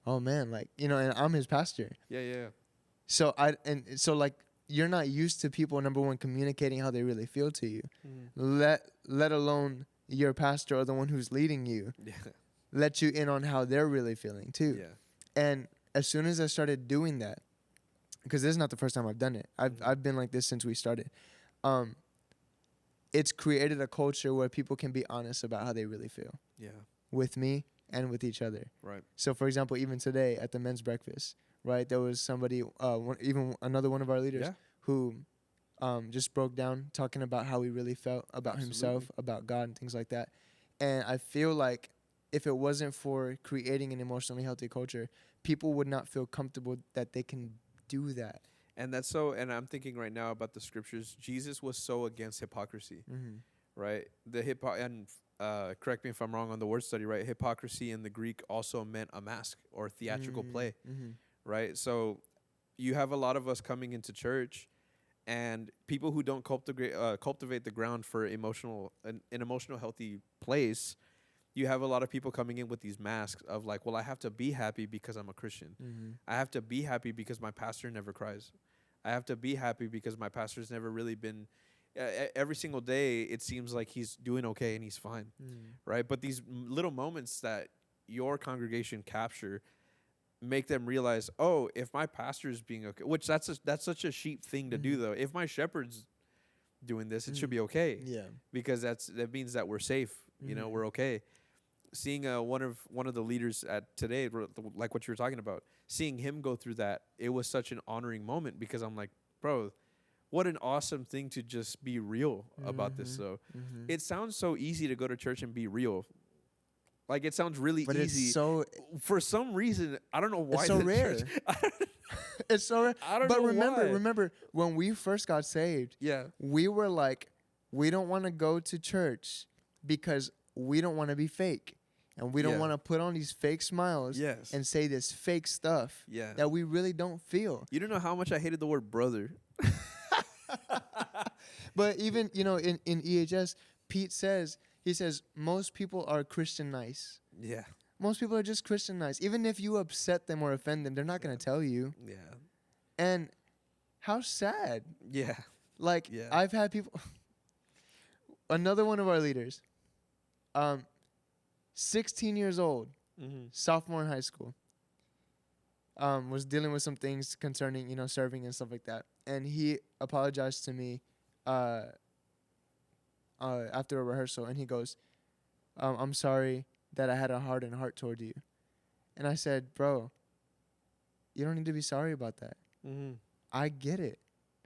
oh man, like, you know, and I'm his pastor. Yeah. Yeah. So like, you're not used to people, number one, communicating how they really feel to you. Let alone your pastor or the one who's leading you Yeah. let you in on how they're really feeling too. Yeah. And as soon as I started doing that, because this is not the first time I've done it. I've been like this since we started. It's created a culture where people can be honest about how they really feel Yeah. with me and with each other. Right. So, for example, even today at the men's breakfast, right, there was somebody, even another one of our leaders, Yeah. who just broke down talking about how he really felt about himself, Absolutely. about God, and things like that. And I feel like if it wasn't for creating an emotionally healthy culture, people would not feel comfortable that they can do that. And that's so, and I'm thinking right now about the scriptures. Jesus was so against hypocrisy, Mm-hmm. right? And correct me if I'm wrong on the word study, right? Hypocrisy in the Greek also meant a mask or theatrical play, Mm-hmm. right? So you have a lot of us coming into church, and people who don't cultivate the ground for an emotional healthy place. You have a lot of people coming in with these masks of like, well, I have to be happy because I'm a Christian. Mm-hmm. I have to be happy because my pastor never cries. I have to be happy because my pastor's never really been. Every single day, it seems like he's doing okay and he's fine, Mm-hmm. right? But these little moments that your congregation capture make them realize, oh, if my pastor's being okay, which that's such a sheep thing to do, Mhm. though. If my shepherd's doing this, it should Mhm. be okay Yeah. because that means that we're safe. Mhm. We're okay. Seeing one of the leaders at today, like what you were talking about, seeing him go through that, it was such an honoring moment because I'm like, bro, what an awesome thing to just be real about this. Mhm. So Mhm. it sounds so easy to go to church and be real. Like it sounds really But easy. it's so For some reason, I don't know why. it's so the rare. church- It's so rare. I don't But know remember, why. remember when we first got saved, Yeah. we were like, we don't want to go to church because we don't want to be fake. And we don't Yeah. want to put on these fake smiles Yes. and say this fake stuff Yeah. that we really don't feel. You don't know how much I hated the word brother. But even, in EHS, Pete says, he says, most people are Christian nice. Yeah. Most people are just Christian nice. Even if you upset them or offend them, they're not going to tell you. Yeah. And how sad. Yeah. Like, Yeah. I've had people. Another one of our leaders, 16 years old, Mm-hmm. sophomore in high school, was dealing with some things concerning, serving and stuff like that. And he apologized to me after a rehearsal, and he goes, I'm sorry that I had a hardened heart toward you. And I said, bro, you don't need to be sorry about that. Mm-hmm. I get it.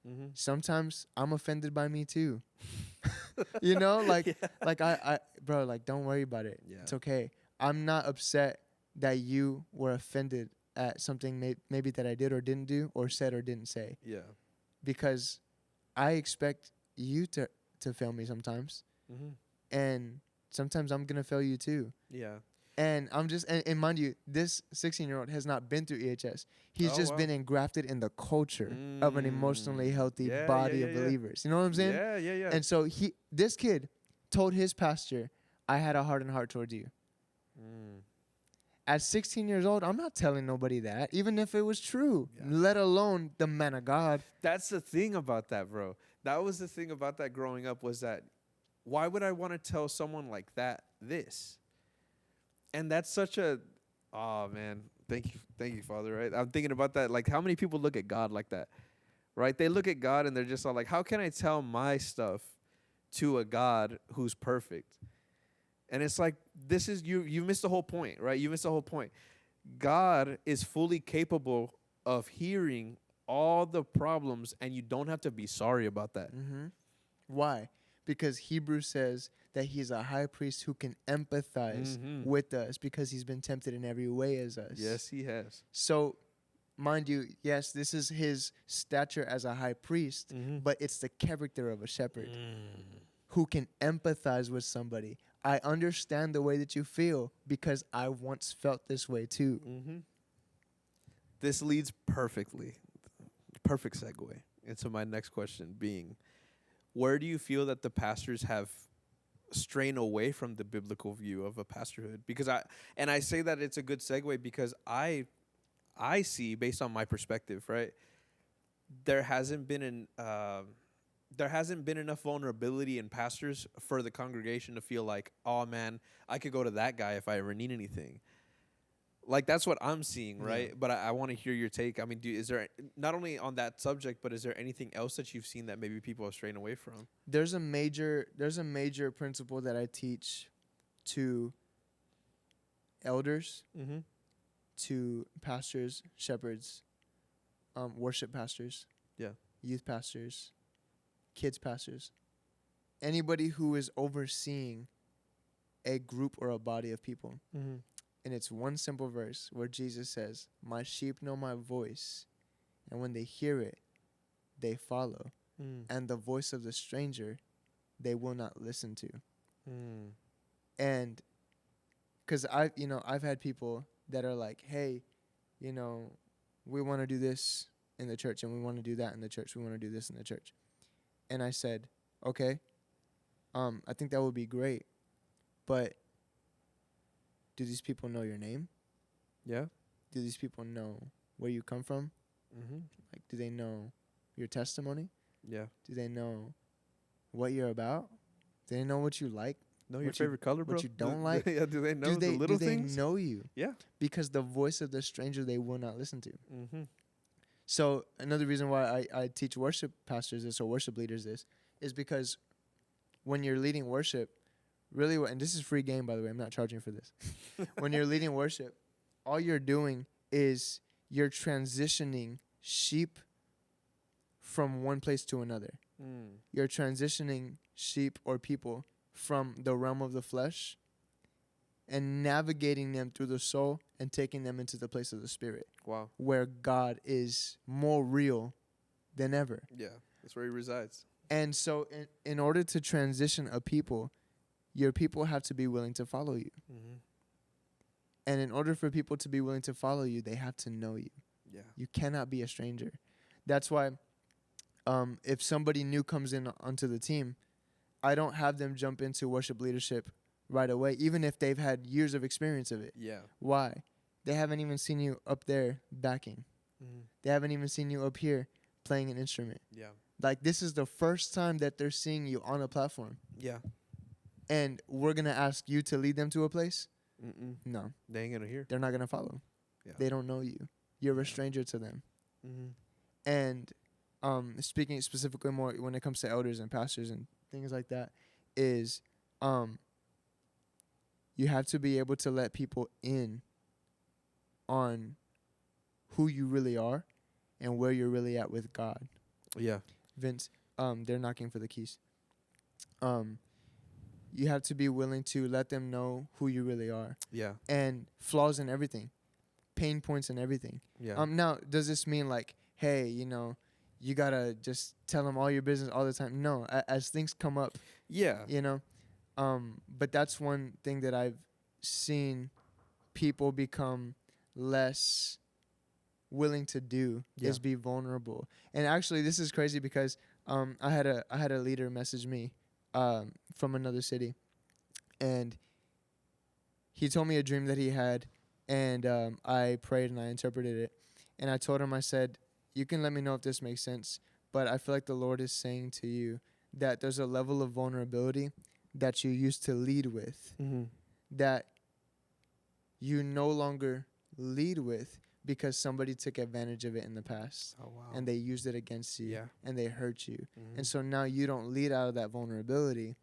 Mm-hmm. Sometimes I'm offended by me too. I bro, like, don't worry about it. Yeah. It's okay. I'm not upset that you were offended at something maybe that I did or didn't do or said or didn't say, Yeah. because I expect you to fail me sometimes, Mm-hmm. and sometimes I'm gonna fail you too. Yeah. And I'm just, and mind you, this 16-year-old has not been through EHS. He's Oh, just wow. been engrafted in the culture of an emotionally healthy Yeah, body yeah, of yeah, yeah. believers. You know what I'm saying? Yeah. Yeah. Yeah. And so this kid told his pastor, I had a hardened heart towards you. Mm. At 16 years old, I'm not telling nobody that, even if it was true, Yeah. let alone the man of God. That's the thing about that, bro. That was the thing about that growing up was that why would I want to tell someone like that this? And that's such a, oh man, thank you, Father. Right? I'm thinking about that. Like, how many people look at God like that? Right? They look at God and they're just all like, how can I tell my stuff to a God who's perfect? And it's like, this is you missed the whole point, right? You missed the whole point. God is fully capable of hearing all the problems, and you don't have to be sorry about that. Mm-hmm. Why? Because Hebrews says that he's a high priest who can empathize Mhm. with us because he's been tempted in every way as us. Yes, he has. So, mind you, yes, this is his stature as a high priest, but it's the character of a shepherd who can empathize with somebody. I understand the way that you feel because I once felt this way too. Mm-hmm. This leads perfectly, perfect segue into my next question being, where do you feel that the pastors have strayed away from the biblical view of a pastorhood? Because I say that it's a good segue because I see, based on my perspective, right, there hasn't been enough vulnerability in pastors for the congregation to feel like, oh man, I could go to that guy if I ever need anything. Like, that's what I'm seeing, right? Yeah. But I want to hear your take. I mean, is there, not only on that subject, but is there anything else that you've seen that maybe people are straying away from? There's a major principle that I teach to elders, Mm-hmm. to pastors, shepherds, worship pastors, Yeah. youth pastors, kids pastors, anybody who is overseeing a group or a body of people. Mm-hmm. And it's one simple verse where Jesus says, "My sheep know my voice, and when they hear it, they follow, Mm. and the voice of the stranger they will not listen to. Mm. And because I've had people that are like, hey, we want to do this in the church, and we want to do that in the church. We want to do this in the church. And I said, okay, I think that would be great, but do these people know your name? Yeah. Do these people know where you come from? Mm-hmm. Like, do they know your testimony? Yeah. Do they know what you're about? Do they know what you like? Know your What you- favorite color, bro? what you don't like? Yeah. Do they know do they the little do they things? know you? Yeah. Because the voice of the stranger they will not listen to. Mm-hmm. So another reason why I teach worship pastors this or worship leaders this is because when you're leading worship, really, and this is free game, by the way, I'm not charging for this. When you're leading worship, all you're doing is you're transitioning sheep from one place to another. Mm. You're transitioning sheep or people from the realm of the flesh and navigating them through the soul and taking them into the place of the spirit, Wow. where God is more real than ever. Yeah. That's where he resides. And so in order to transition a people, your people have to be willing to follow you. Mm-hmm. And in order for people to be willing to follow you, they have to know you. Yeah. You cannot be a stranger. That's why if somebody new comes in onto the team, I don't have them jump into worship leadership right away, even if they've had years of experience of it. Yeah. Why? They haven't even seen you up there backing. Mm-hmm. They haven't even seen you up here playing an instrument. Yeah. Like, this is the first time that they're seeing you on a platform. Yeah. And we're going to ask you to lead them to a place? Mm-mm. No. They ain't gonna hear. They're not going to follow. Yeah. They don't know you. You're a stranger to them. Mm-hmm. And speaking specifically more when it comes to elders and pastors and things like that, is you have to be able to let people in on who you really are and where you're really at with God. Yeah. Vince, they're knocking for the keys. You have to be willing to let them know who you really are Yeah. and flaws in everything, pain points in everything. Yeah. Now, does this mean like, hey, you gotta just tell them all your business all the time? No, as things come up, Yeah. but that's one thing that I've seen people become less willing to do is be vulnerable. And actually, this is crazy because I had a leader message me from another city, and he told me a dream that he had, and I prayed and I interpreted it, and I told him, I said, you can let me know if this makes sense, but I feel like the Lord is saying to you that there's a level of vulnerability that you used to lead with Mm-hmm. that you no longer lead with because somebody took advantage of it in the past Oh wow. and they used it against you Yeah. and they hurt you. Mm-hmm. And so now you don't lead out of that vulnerability.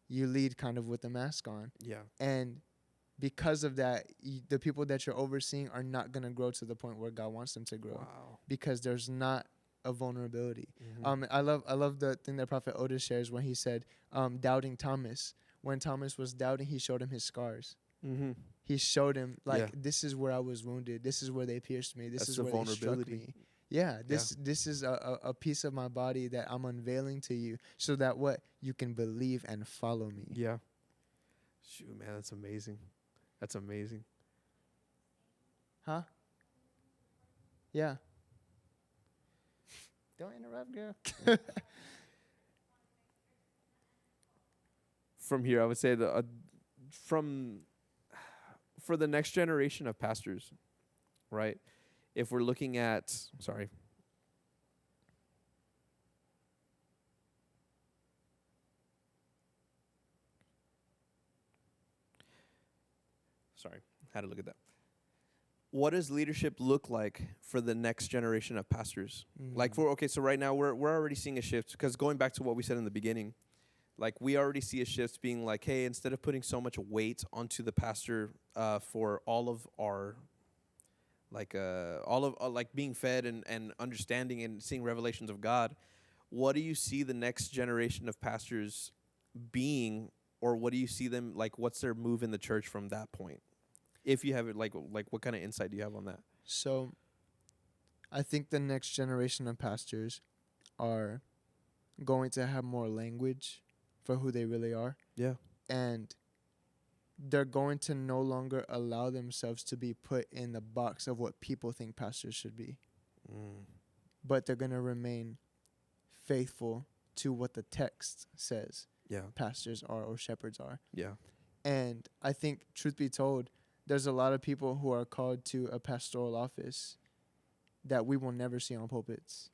You lead kind of with the mask on. Yeah. And because of that, the people that you're overseeing are not going to grow to the point where God wants them to grow Wow. because there's not a vulnerability. Mm-hmm. I love the thing that Prophet Otis shares when he said, doubting Thomas. When Thomas was doubting, he showed him his scars. Mm-hmm. He showed him, like, Yeah. this is where I was wounded. This is where they pierced me. This That's is the where they struck vulnerability. me. Yeah, this is a piece of my body that I'm unveiling to you so that what? You can believe and follow me. Yeah. Shoot, man, that's amazing. That's amazing. Huh? Yeah. Don't interrupt, girl. From here, I would say for the next generation of pastors, right? If we're looking at, sorry. Sorry, had to look at that. What does leadership look like for the next generation of pastors? Like so right now we're already seeing a shift because going back to what we said in the beginning, like we already see a shift being like, hey, instead of putting so much weight onto the pastor for all of our like being fed and understanding and seeing revelations of God, what do you see the next generation of pastors being, or what do you see them like? What's their move in the church from that point? If you have it, like what kind of insight do you have on that? So, I think the next generation of pastors are going to have more language for who they really are, Yeah. and they're going to no longer allow themselves to be put in the box of what people think pastors should be, but they're going to remain faithful to what the text says Yeah. pastors are or shepherds are. Yeah. And I think, truth be told, there's a lot of people who are called to a pastoral office that we will never see on pulpits,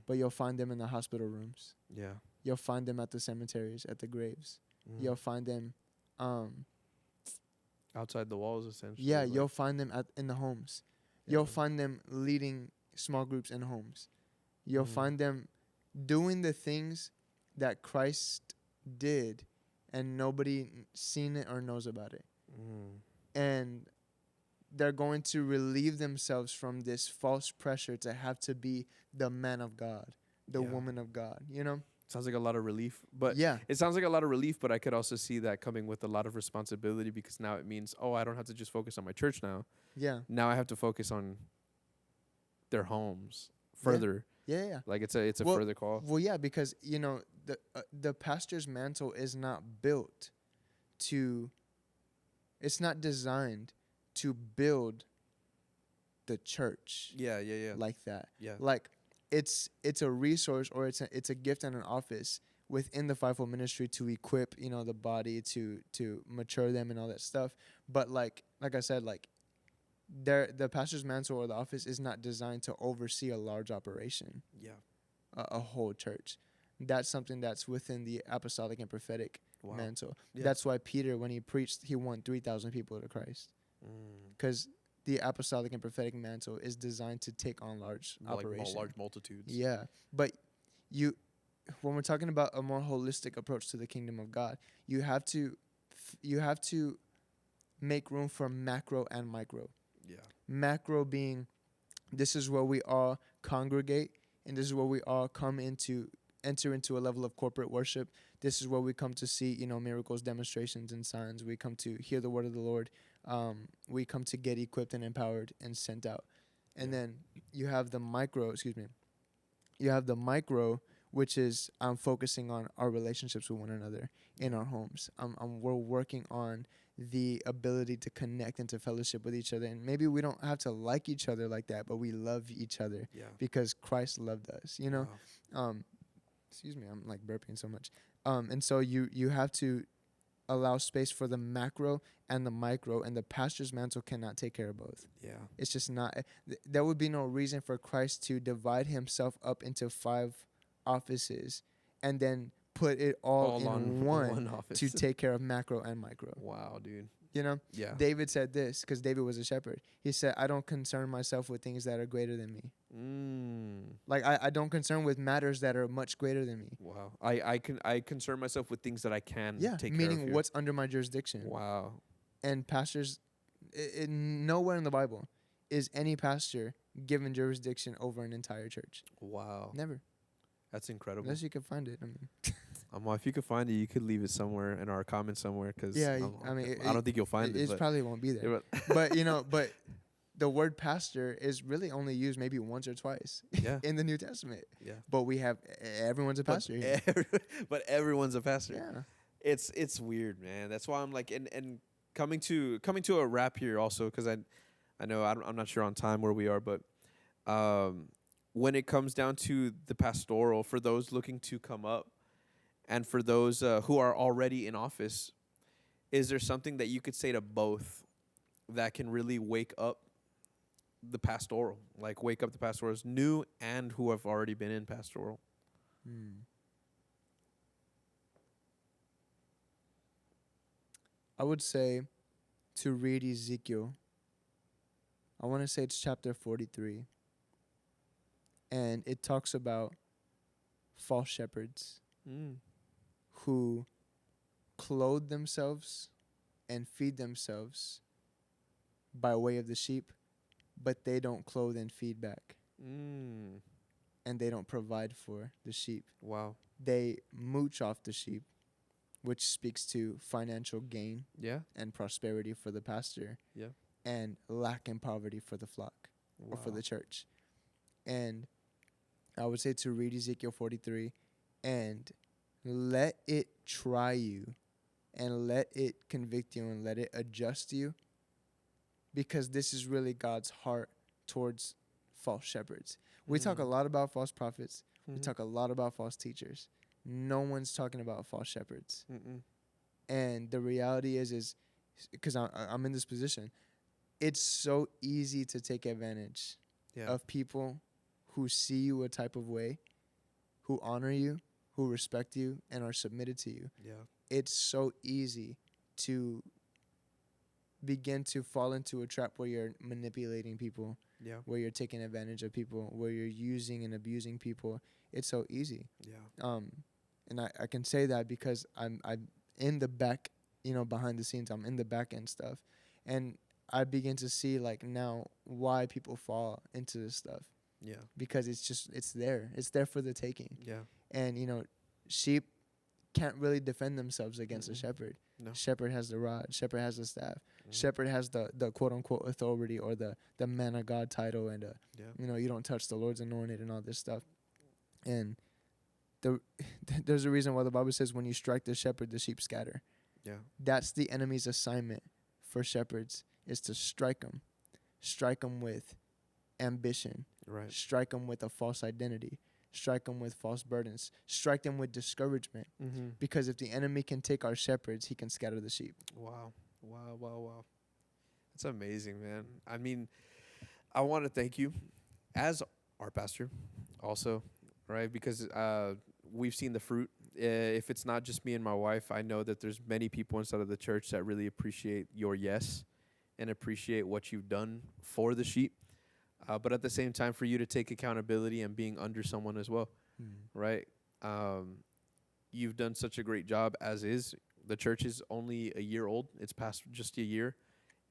but you'll find them in the hospital rooms. Yeah. You'll find them at the cemeteries, at the graves. You'll find them, outside the walls, essentially. yeah, like- you'll find them in the homes. Yeah. You'll find them leading small groups in homes. You'll Mm. find them doing the things that Christ did, and nobody seen it or knows about it. And they're going to relieve themselves from this false pressure to have to be the man of God, the Yeah. woman of God, you know? Sounds like a lot of relief, but Yeah. it sounds like a lot of relief, but I could also see that coming with a lot of responsibility, because now it means, oh, I don't have to just focus on my church now. Yeah. Now I have to focus on their homes further. Yeah. Like it's a Well- further call. Well, yeah, because, you know, the pastor's mantle is not built to, it's not designed to build the church Yeah. like that. Yeah. Like it's a resource, or it's a gift and an office within the fivefold ministry to equip, you know, the body to mature them and all that stuff. But like I said, like the pastor's mantle or the office is not designed to oversee a large operation, Yeah. a whole church. That's something that's within the apostolic and prophetic Wow. mantle. Yeah. That's why Peter, when he preached, he won 3,000 people to Christ, because the apostolic and prophetic mantle is designed to take on large operations. Large multitudes. Yeah, but when we're talking about a more holistic approach to the kingdom of God, you have to make room for macro and micro. Yeah. Macro being, this is where we all congregate, and this is where we all enter into a level of corporate worship. This is where we come to see, you know, miracles, demonstrations, and signs. We come to hear the word of the Lord. We come to get equipped and empowered and sent out. And Yeah. then you have the micro, You have the micro, which is I'm focusing on our relationships with one another in our homes. We're working on the ability to connect and to fellowship with each other. And maybe we don't have to like each other like that, but we love each other Yeah. because Christ loved us, you know? Wow. Excuse me, I'm like burping so much. And so you have to allow space for the macro and the micro, and the pastor's mantle cannot take care of both. Yeah. It's just not. There would be no reason for Christ to divide himself up into 5 offices and then put it all in on one office. to take care of macro and micro. Wow, dude. You know, Yeah. David said this because David was a shepherd. He said, "I don't concern myself with things that are greater than me. Like I don't concern with matters that are much greater than me." Wow. I concern myself with things that I can Yeah, take care meaning of here. what's under my jurisdiction. Wow. And pastors, nowhere in the Bible is any pastor given jurisdiction over an entire church. Wow. Never, That's incredible. unless you can find it. I mean, Well, if you could find it, you could leave it somewhere in our comments somewhere, because Yeah, I mean, I don't think you'll find it. it but probably won't be there. yeah, But but the word pastor is really only used maybe once or twice yeah, in the New Testament. yeah. But we have everyone's a pastor. here. But everyone's a pastor. Yeah. It's weird, man. That's why I'm like, and coming to a wrap here also, because I know I'm not sure on time where we are, but when it comes down to the pastoral, for those looking to come up, and for those who are already in office, is there something that you could say to both that can really wake up the pastoral, like wake up the pastorals new and who have already been in pastoral? I would say to read Ezekiel. I want to say it's chapter 43. And it talks about false shepherds who clothe themselves and feed themselves by way of the sheep, but they don't clothe and feed back, and they don't provide for the sheep. Wow. They mooch off the sheep, which speaks to financial gain Yeah. and prosperity for the pastor, Yeah. and lack and poverty for the flock or for Wow. the church. And I would say to read Ezekiel 43 and let it try you and let it convict you and let it adjust you, because this is really God's heart towards false shepherds. We talk a lot about false prophets. We talk a lot about false teachers. No one's talking about false shepherds. And the reality is because I'm in this position, it's so easy to take advantage of people who see you a type of way, who honor you, who respect you, and are submitted to you. Yeah. It's so easy to begin to fall into a trap where you're manipulating people, Yeah. where you're taking advantage of people, where you're using and abusing people. It's so easy. Yeah. And I can say that because I'm in the back, behind the scenes. I'm in the back end stuff. And I begin to see like now why people fall into this stuff. Yeah. Because it's there. It's there for the taking. Yeah. And, sheep can't really defend themselves against a shepherd. No. Shepherd has the rod. Shepherd has the staff. Shepherd has the quote unquote authority or the man of God title, and you don't touch the Lord's anointed and all this stuff. And there's a reason why the Bible says when you strike the shepherd, the sheep scatter. Yeah. That's the enemy's assignment for shepherds, is to strike them with ambition, Right. strike them with a false identity, strike them with false burdens, strike them with discouragement. Because if the enemy can take our shepherds, he can scatter the sheep. Wow. That's amazing, man. I mean, I want to thank you as our pastor also, right? Because we've seen the fruit. If it's not just me and my wife, I know that there's many people inside of the church that really appreciate your yes and appreciate what you've done for the sheep. But at the same time, for you to take accountability and being under someone as well, right? You've done such a great job as is. The church is only a year old. It's past just a year,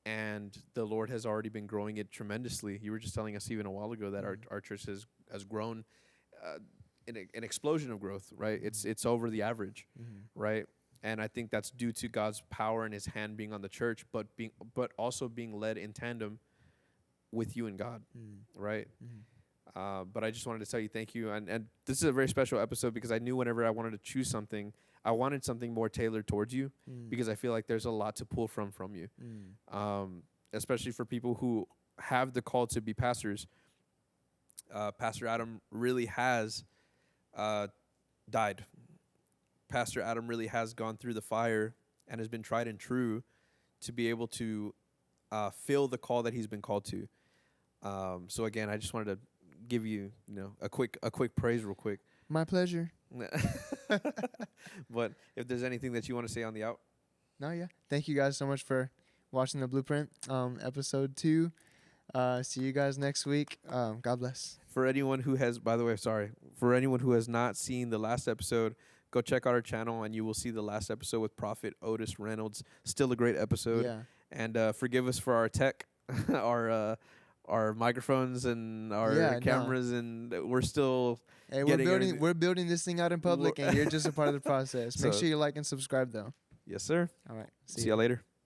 and the Lord has already been growing it tremendously. You were just telling us even a while ago that our church has grown in an explosion of growth, right? It's over the average, right? And I think that's due to God's power and His hand being on the church, but also being led in tandem with you and God, right? But I just wanted to tell you thank you. And this is a very special episode because I knew whenever I wanted to choose something, I wanted something more tailored towards you because I feel like there's a lot to pull from you, especially for people who have the call to be pastors. Pastor Adam really has died. Pastor Adam really has gone through the fire and has been tried and true to be able to fill the call that he's been called to. So again, I just wanted to give you, a quick praise real quick. My pleasure. But if there's anything that you want to say on the out. No, yeah. Thank you guys so much for watching the Blueprint episode 2. See you guys next week. God bless. For anyone who has, by the way, for anyone who has not seen the last episode, go check out our channel and you will see the last episode with Prophet Otis Reynolds. Still a great episode. Yeah. And forgive us for our tech, our microphones and our cameras, and we're still. Hey, we're building this thing out in public, and you're just a part of the process. Make sure you like and subscribe, though. Yes, sir. All right. See you later.